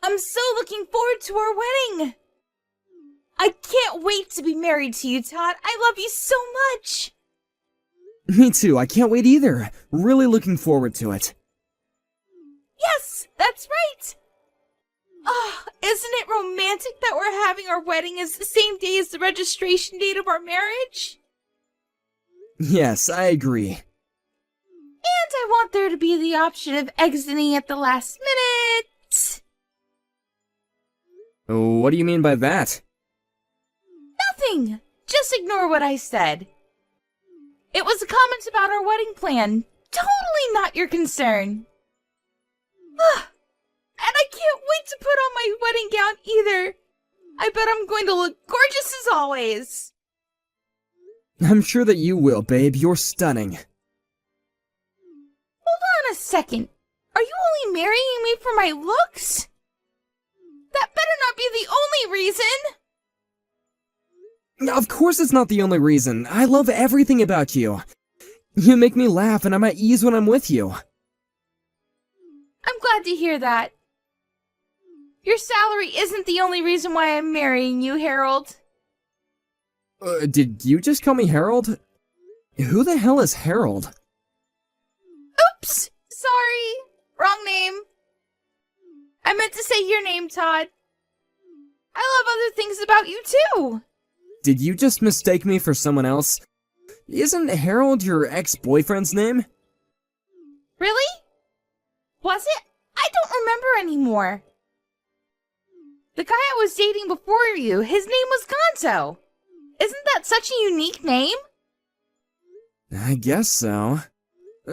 I'm so looking forward to our wedding. I can't wait to be married to you, Todd. I love you so much. Me too, I can't wait either. Really looking forward to it. Yes, that's right. Oh, isn't it romantic that we're having our wedding as the same day as the registration date of our marriage? Yes, I agree. And I want there to be the option of exiting at the last minute. What do you mean by that? Nothing. Just ignore what I said. It was a comment about our wedding plan. Totally not your concern. And I can't wait to put on my wedding gown either. I bet I'm going to look gorgeous as always. I'm sure that you will, babe. You're stunning. Hold on a second. Are you only marrying me for my looks? That better not be the only reason. Of course it's not the only reason. I love everything about you. You make me laugh and I'm at ease when I'm with you. I'm glad to hear that. Your salary isn't the only reason why I'm marrying you, Harold. Did you just call me Harold? Who the hell is Harold? Oops! Sorry. Wrong name. I meant to say your name, Todd. I love other things about you, too. Did you just mistake me for someone else? Isn't Harold your ex-boyfriend's name? Really? Was it? I don't remember anymore. The guy I was dating before you, his name was Gonzo. Isn't that such a unique name? I guess so.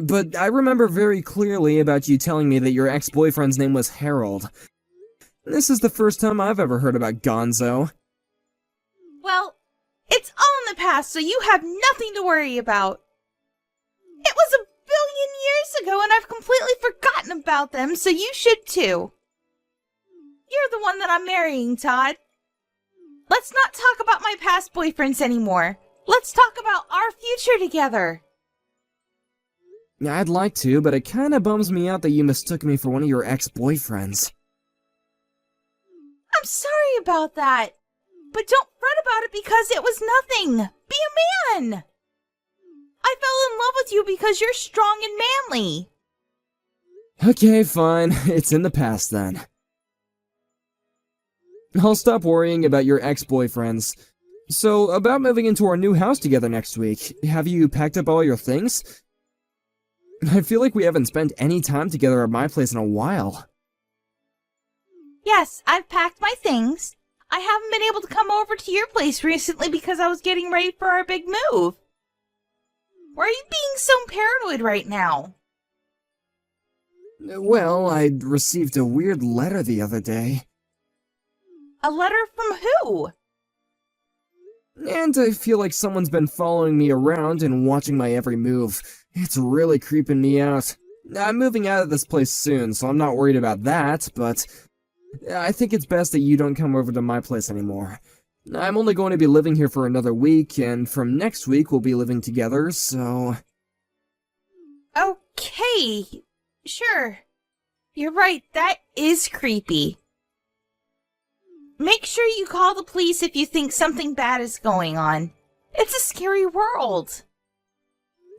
But I remember very clearly about you telling me that your ex-boyfriend's name was Harold. This is the first time I've ever heard about Gonzo. Well, it's all in the past, so you have nothing to worry about. It was a billion years ago, and I've completely forgotten about them, so you should too. You're the one that I'm marrying, Todd. Let's not talk about my past boyfriends anymore. Let's talk about our future together. I'd like to, but it kinda bums me out that you mistook me for one of your ex-boyfriends. I'm sorry about that. But don't fret about it because it was nothing. Be a man. I fell in love with you because you're strong and manly. Okay, fine. It's in the past then. I'll stop worrying about your ex-boyfriends. So, about moving into our new house together next week, have you packed up all your things? I feel like we haven't spent any time together at my place in a while. Yes, I've packed my things. I haven't been able to come over to your place recently because I was getting ready for our big move. Why are you being so paranoid right now? Well, I received a weird letter the other day. A letter from who? And I feel like someone's been following me around and watching my every move. It's really creeping me out. I'm moving out of this place soon, so I'm not worried about that, but I think it's best that you don't come over to my place anymore. I'm only going to be living here for another week, and from next week we'll be living together, so... Okay, sure. You're right, that is creepy. Make sure you call the police if you think something bad is going on. It's a scary world.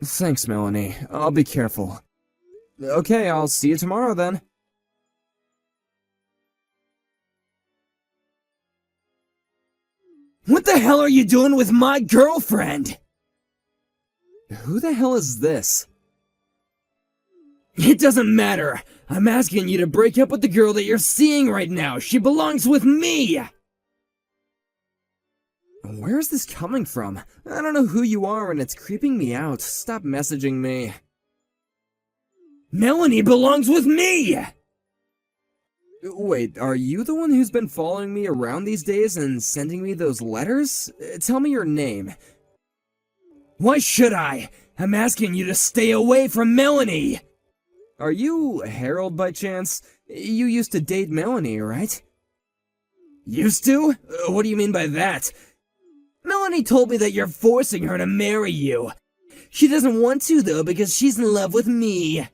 Thanks, Melanie. I'll be careful. Okay, I'll see you tomorrow then. What the hell are you doing with my girlfriend? Who the hell is this? It doesn't matter. I'm asking you to break up with the girl that you're seeing right now. She belongs with me! Where is this coming from? I don't know who you are and it's creeping me out. Stop messaging me. Melanie belongs with me! Wait, are you the one who's been following me around these days and sending me those letters? Tell me your name. Why should I? I'm asking you to stay away from Melanie! Are you Harold by chance? You used to date Melanie, right? Used to? What do you mean by that? Melanie told me that you're forcing her to marry you. She doesn't want to though because she's in love with me.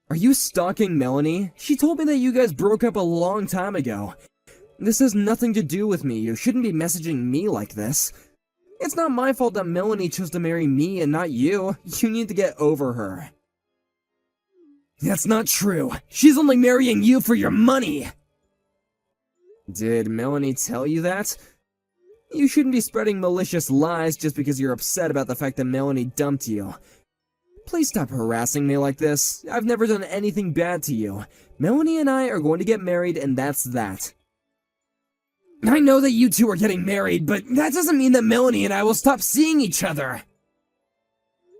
Are you stalking Melanie? She told me that you guys broke up a long time ago. This has nothing to do with me. You shouldn't be messaging me like this. It's not my fault that Melanie chose to marry me and not you. You need to get over her. That's not true. She's only marrying you for your money. Did Melanie tell you that? You shouldn't be spreading malicious lies just because you're upset about the fact that Melanie dumped you. Please stop harassing me like this. I've never done anything bad to you. Melanie and I are going to get married, and that's that. I know that you two are getting married, but that doesn't mean that Melanie and I will stop seeing each other.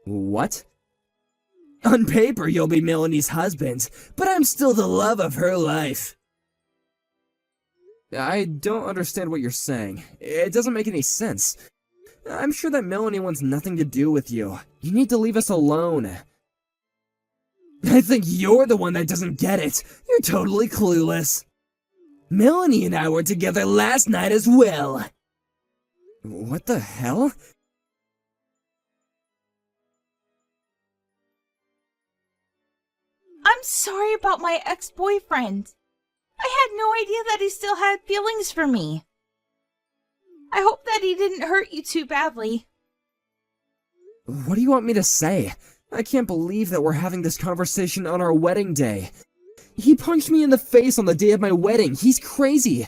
What? On paper, you'll be Melanie's husband, but I'm still the love of her life. I don't understand what you're saying. It doesn't make any sense. I'm sure that Melanie wants nothing to do with you. You need to leave us alone. I think you're the one that doesn't get it. You're totally clueless. Melanie and I were together last night as well. What the hell? I'm sorry about my ex-boyfriend. I had no idea that he still had feelings for me. I hope that he didn't hurt you too badly. What do you want me to say? I can't believe that we're having this conversation on our wedding day. He punched me in the face on the day of my wedding. He's crazy.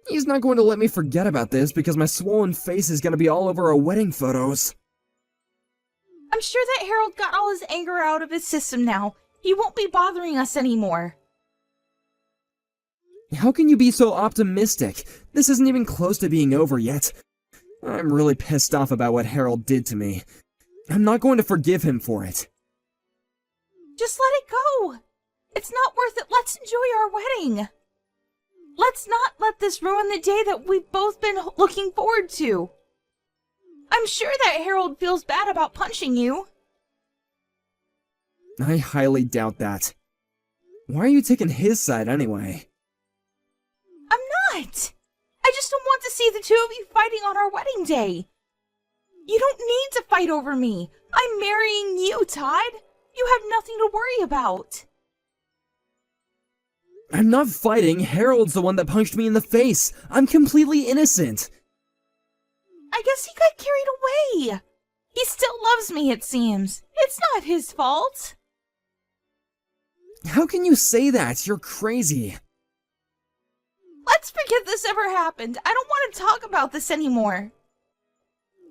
He's not going to let me forget about this because my swollen face is going to be all over our wedding photos. I'm sure that Harold got all his anger out of his system now. He won't be bothering us anymore. How can you be so optimistic? This isn't even close to being over yet. I'm really pissed off about what Harold did to me. I'm not going to forgive him for it. Just let it go. It's not worth it. Let's enjoy our wedding. Let's not let this ruin the day that we've both been looking forward to. I'm sure that Harold feels bad about punching you. I highly doubt that. Why are you taking his side anyway? I'm not. I just don't want to see the two of you fighting on our wedding day. You don't need to fight over me. I'm marrying you, Todd. You have nothing to worry about. I'm not fighting. Harold's the one that punched me in the face. I'm completely innocent. I guess he got carried away. He still loves me, it seems. It's not his fault. How can you say that? You're crazy. Let's forget this ever happened. I don't want to talk about this anymore.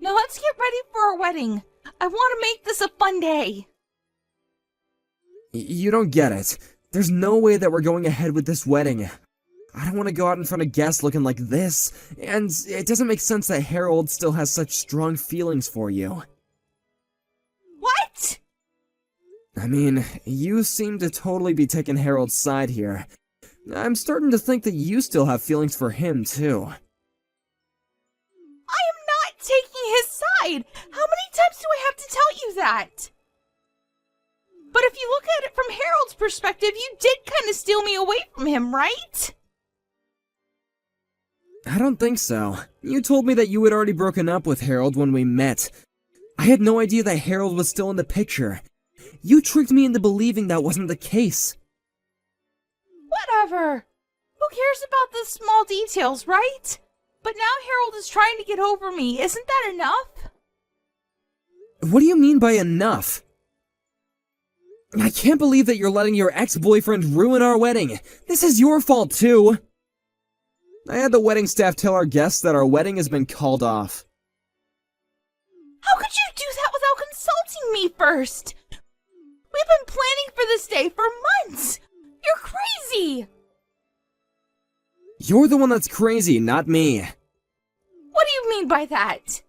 Now let's get ready for our wedding. I want to make this a fun day. You don't get it. There's no way that we're going ahead with this wedding. I don't want to go out in front of guests looking like this, and it doesn't make sense that Harold still has such strong feelings for you. What? I mean, you seem to totally be taking Harold's side here. I'm starting to think that you still have feelings for him, too. I am not taking his side! How many times do I have to tell you that? But if you look at it from Harold's perspective, you did kind of steal me away from him, right? I don't think so. You told me that you had already broken up with Harold when we met. I had no idea that Harold was still in the picture. You tricked me into believing that wasn't the case. Whatever. Who cares about the small details, right? But now Harold is trying to get over me. Isn't that enough? What do you mean by enough? I can't believe that you're letting your ex-boyfriend ruin our wedding. This is your fault, too. I had the wedding staff tell our guests that our wedding has been called off. How could you do that without consulting me first? We've been planning for this day for months. You're crazy. You're the one that's crazy, not me. What do you mean by that?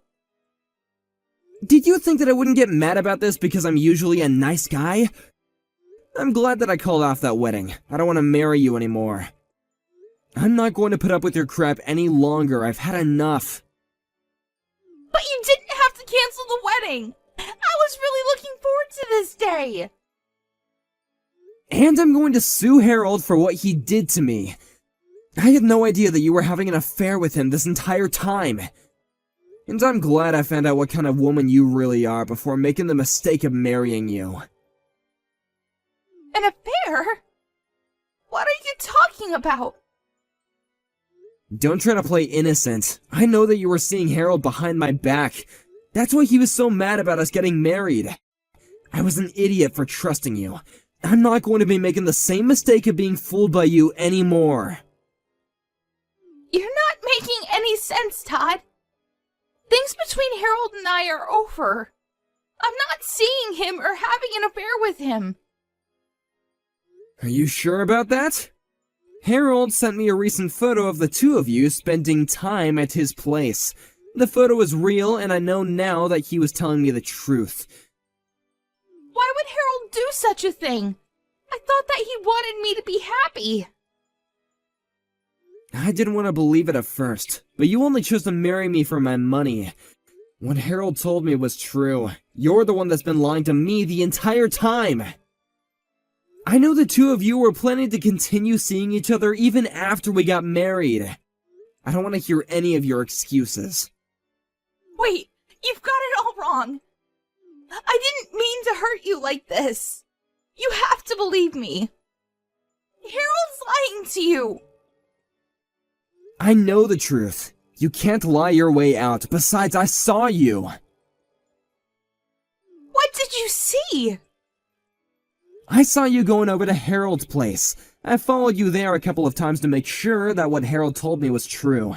Did you think that I wouldn't get mad about this because I'm usually a nice guy? I'm glad that I called off that wedding. I don't want to marry you anymore. I'm not going to put up with your crap any longer. I've had enough. But you didn't have to cancel the wedding. I was really looking forward to this day. And I'm going to sue Harold for what he did to me. I had no idea that you were having an affair with him this entire time. And I'm glad I found out what kind of woman you really are before making the mistake of marrying you. An affair? What are you talking about? Don't try to play innocent. I know that you were seeing Harold behind my back. That's why he was so mad about us getting married. I was an idiot for trusting you. I'm not going to be making the same mistake of being fooled by you anymore. You're not making any sense, Todd. Things between Harold and I are over. I'm not seeing him or having an affair with him. Are you sure about that? Harold sent me a recent photo of the two of you spending time at his place. The photo is real, and I know now that he was telling me the truth. Why would Harold do such a thing? I thought that he wanted me to be happy. I didn't want to believe it at first, but you only chose to marry me for my money. What Harold told me was true. You're the one that's been lying to me the entire time. I know the two of you were planning to continue seeing each other even after we got married. I don't want to hear any of your excuses. Wait, you've got it all wrong. I didn't mean to hurt you like this. You have to believe me. Harold's lying to you. I know the truth. You can't lie your way out. Besides, I saw you. What did you see? I saw you going over to Harold's place. I followed you there a couple of times to make sure that what Harold told me was true.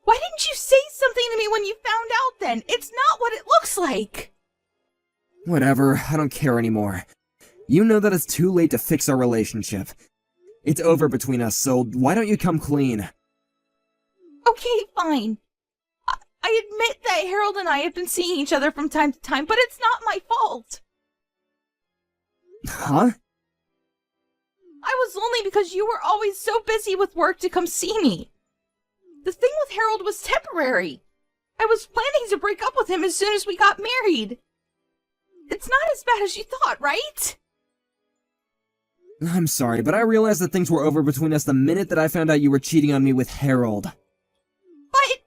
Why didn't you say something to me when you found out then? It's not what it looks like. Whatever, I don't care anymore. You know that it's too late to fix our relationship. It's over between us, so why don't you come clean? Okay, fine. I admit that Harold and I have been seeing each other from time to time, but it's not my fault. Huh? I was lonely because you were always so busy with work to come see me. The thing with Harold was temporary. I was planning to break up with him as soon as we got married. It's not as bad as you thought, right? I'm sorry, but I realized that things were over between us the minute that I found out you were cheating on me with Harold. But...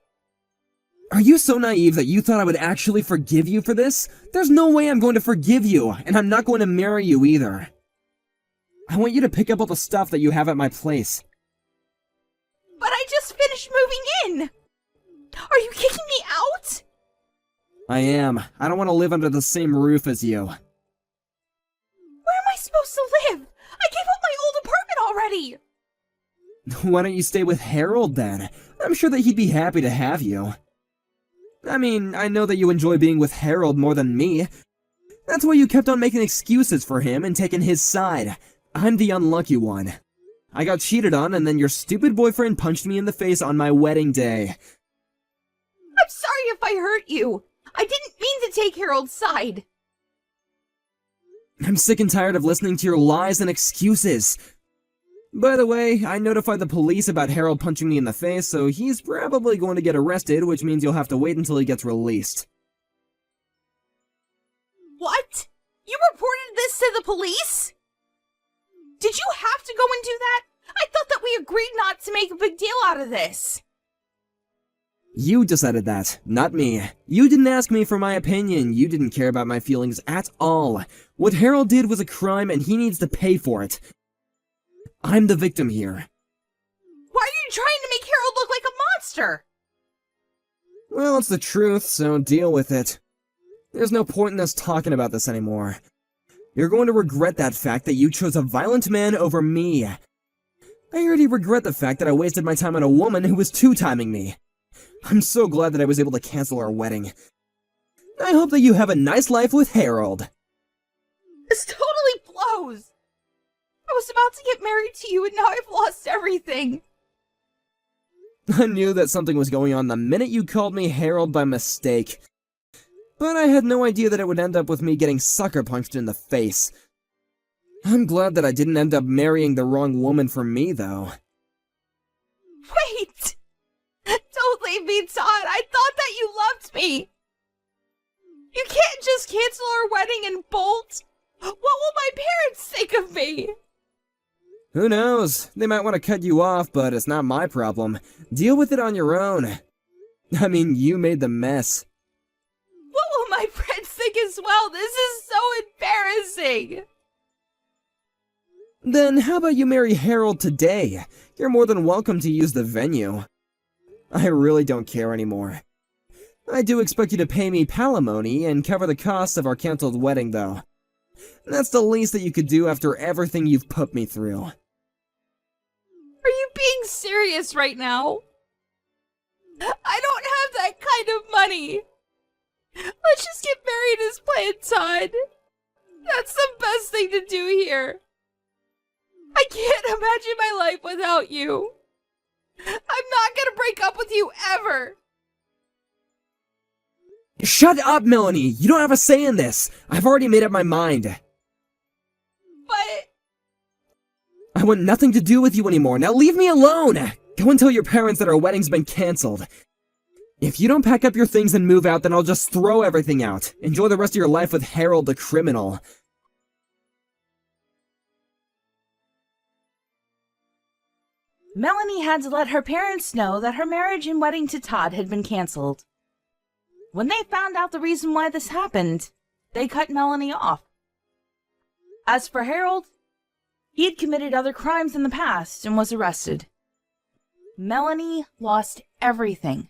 Are you so naive that you thought I would actually forgive you for this? There's no way I'm going to forgive you, and I'm not going to marry you either. I want you to pick up all the stuff that you have at my place. But I just finished moving in! Are you kicking me out? I am. I don't want to live under the same roof as you. Where am I supposed to live? I gave up my old apartment already! Why don't you stay with Harold then? I'm sure that he'd be happy to have you. I mean, I know that you enjoy being with Harold more than me. That's why you kept on making excuses for him and taking his side. I'm the unlucky one. I got cheated on, and then your stupid boyfriend punched me in the face on my wedding day. I'm sorry if I hurt you. I didn't mean to take Harold's side. I'm sick and tired of listening to your lies and excuses. By the way, I notified the police about Harold punching me in the face, so he's probably going to get arrested, which means you'll have to wait until he gets released. What? You reported this to the police? Did you have to go and do that? I thought that we agreed not to make a big deal out of this. You decided that, not me. You didn't ask me for my opinion. You didn't care about my feelings at all. What Harold did was a crime, and he needs to pay for it. I'm the victim here. Why are you trying to make Harold look like a monster? Well, it's the truth, so deal with it. There's no point in us talking about this anymore. You're going to regret that fact that you chose a violent man over me. I already regret the fact that I wasted my time on a woman who was two-timing me. I'm so glad that I was able to cancel our wedding. I hope that you have a nice life with Harold. This totally blows. I was about to get married to you and now I've lost everything. I knew that something was going on the minute you called me Harold by mistake. But I had no idea that it would end up with me getting sucker punched in the face. I'm glad that I didn't end up marrying the wrong woman for me, though. Wait! Don't leave me, Todd. I thought that you loved me. You can't just cancel our wedding and bolt. What will my parents think of me? Who knows? They might want to cut you off, but it's not my problem. Deal with it on your own. I mean, you made the mess. What will my friends think think as well. This is so embarrassing. Then how about you marry Harold today? You're more than welcome to use the venue. I really don't care anymore. I do expect you to pay me palimony and cover the cost of our canceled wedding, though. That's the least that you could do after everything you've put me through. Are you being serious right now? I don't have that kind of money. Let's just get married as planned, Todd. That's the best thing to do here. I can't imagine my life without you. I'm not gonna break up with you ever. Shut up, Melanie! You don't have a say in this! I've already made up my mind. But... I want nothing to do with you anymore. Now leave me alone! Go and tell your parents that our wedding's been cancelled. If you don't pack up your things and move out, then I'll just throw everything out. Enjoy the rest of your life with Harold the criminal. Melanie had to let her parents know that her marriage and wedding to Todd had been canceled. When they found out the reason why this happened, they cut Melanie off. As for Harold, he had committed other crimes in the past and was arrested. Melanie lost everything.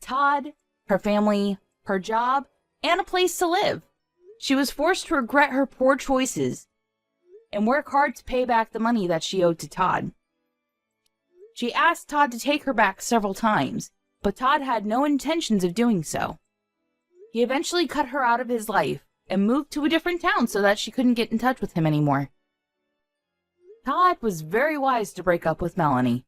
Todd, her family, her job, and a place to live. She was forced to regret her poor choices and work hard to pay back the money that she owed to Todd. She asked Todd to take her back several times, but Todd had no intentions of doing so. He eventually cut her out of his life and moved to a different town so that she couldn't get in touch with him anymore. Todd was very wise to break up with Melanie.